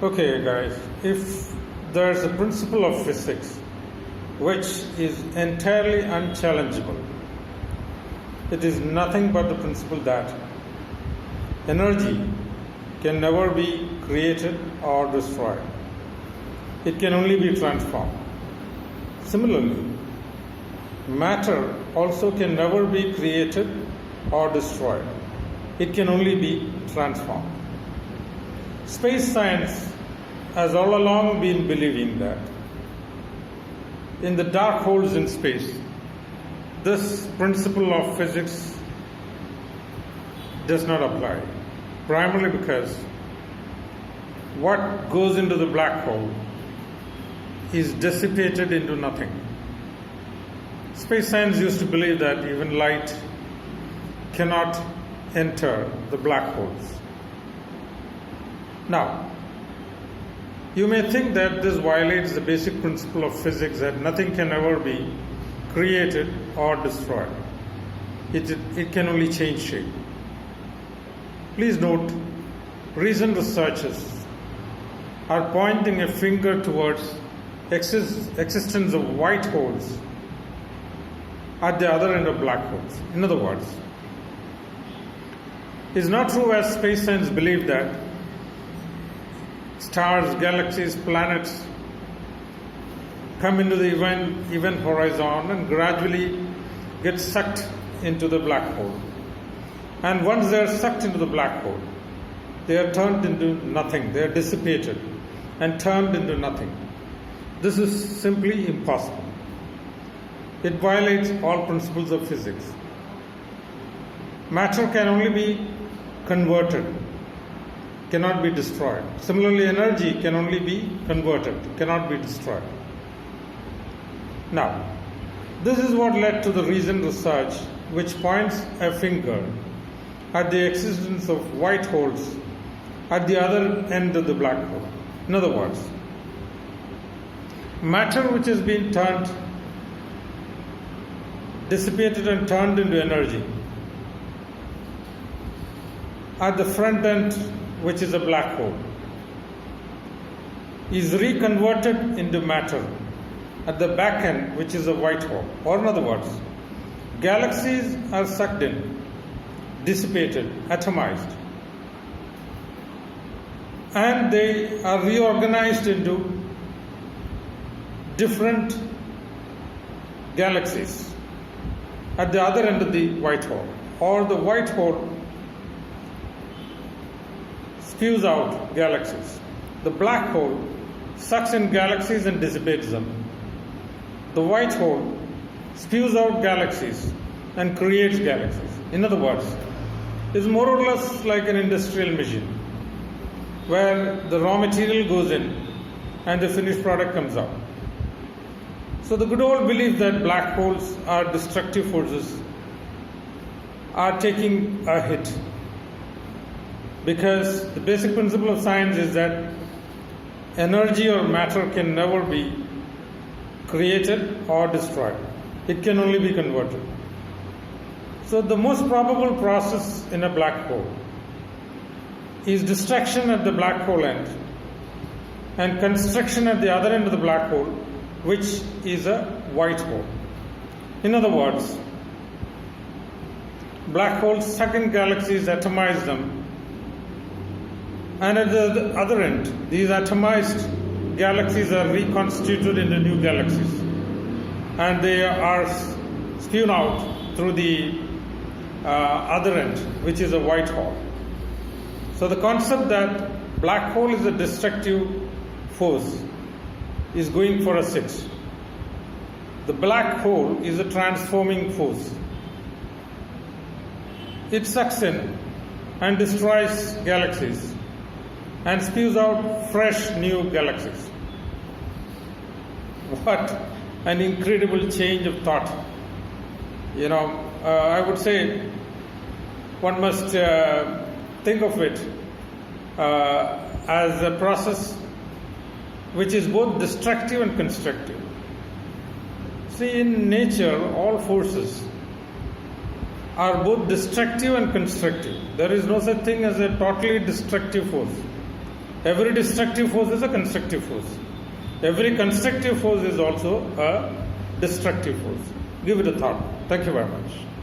Okay, guys, if there's a principle of physics which is entirely unchallengeable, it is nothing but the principle that energy can never be created or destroyed. It can only be transformed. Similarly, matter also can never be created or destroyed. It can only be transformed. Space science has all along been believing that in the dark holes in space, this principle of physics does not apply, primarily because what goes into the black hole is dissipated into nothing. Space science used to believe that even light cannot enter the black holes. Now, you may think that this violates the basic principle of physics that nothing can ever be created or destroyed. It can only change shape. Please note, recent researchers are pointing a finger towards existence of white holes at the other end of black holes. In other words, it's not true as space science believe that stars, galaxies, planets come into the event horizon and gradually get sucked into the black hole. And once they are sucked into the black hole, they are turned into nothing. They are dissipated and turned into nothing. This is simply impossible. It violates all principles of physics. Matter can only be converted, cannot be destroyed. Similarly, energy can only be converted, cannot be destroyed. Now, this is what led to the recent research which points a finger at the existence of white holes at the other end of the black hole. In other words, matter which has been dissipated and turned into energy at the front end, which is a black hole, is reconverted into matter at the back end, which is a white hole. Or in other words, galaxies are sucked in, dissipated, atomized, and they are reorganized into different galaxies at the other end of the white hole. Or the white hole spews out galaxies. The black hole sucks in galaxies and dissipates them. The white hole spews out galaxies and creates galaxies. In other words, it's more or less like an industrial machine where the raw material goes in and the finished product comes out. So the good old belief that black holes are destructive forces are taking a hit, because the basic principle of science is that energy or matter can never be created or destroyed. It can only be converted. So the most probable process in a black hole is destruction at the black hole end and construction at the other end of the black hole, which is a white hole. In other words, black holes suck in galaxies, atomize them, and at the other end, these atomized galaxies are reconstituted into new galaxies, and they are spewed out through the other end, which is a white hole. So the concept that black hole is a destructive force is going for a 6. The black hole is a transforming force. It sucks in and destroys galaxies and spews out fresh new galaxies. What an incredible change of thought. I would say one must think of it as a process which is both destructive and constructive. See, in nature, all forces are both destructive and constructive. There is no such thing as a totally destructive force. Every destructive force is a constructive force. Every constructive force is also a destructive force. Give it a thought. Thank you very much.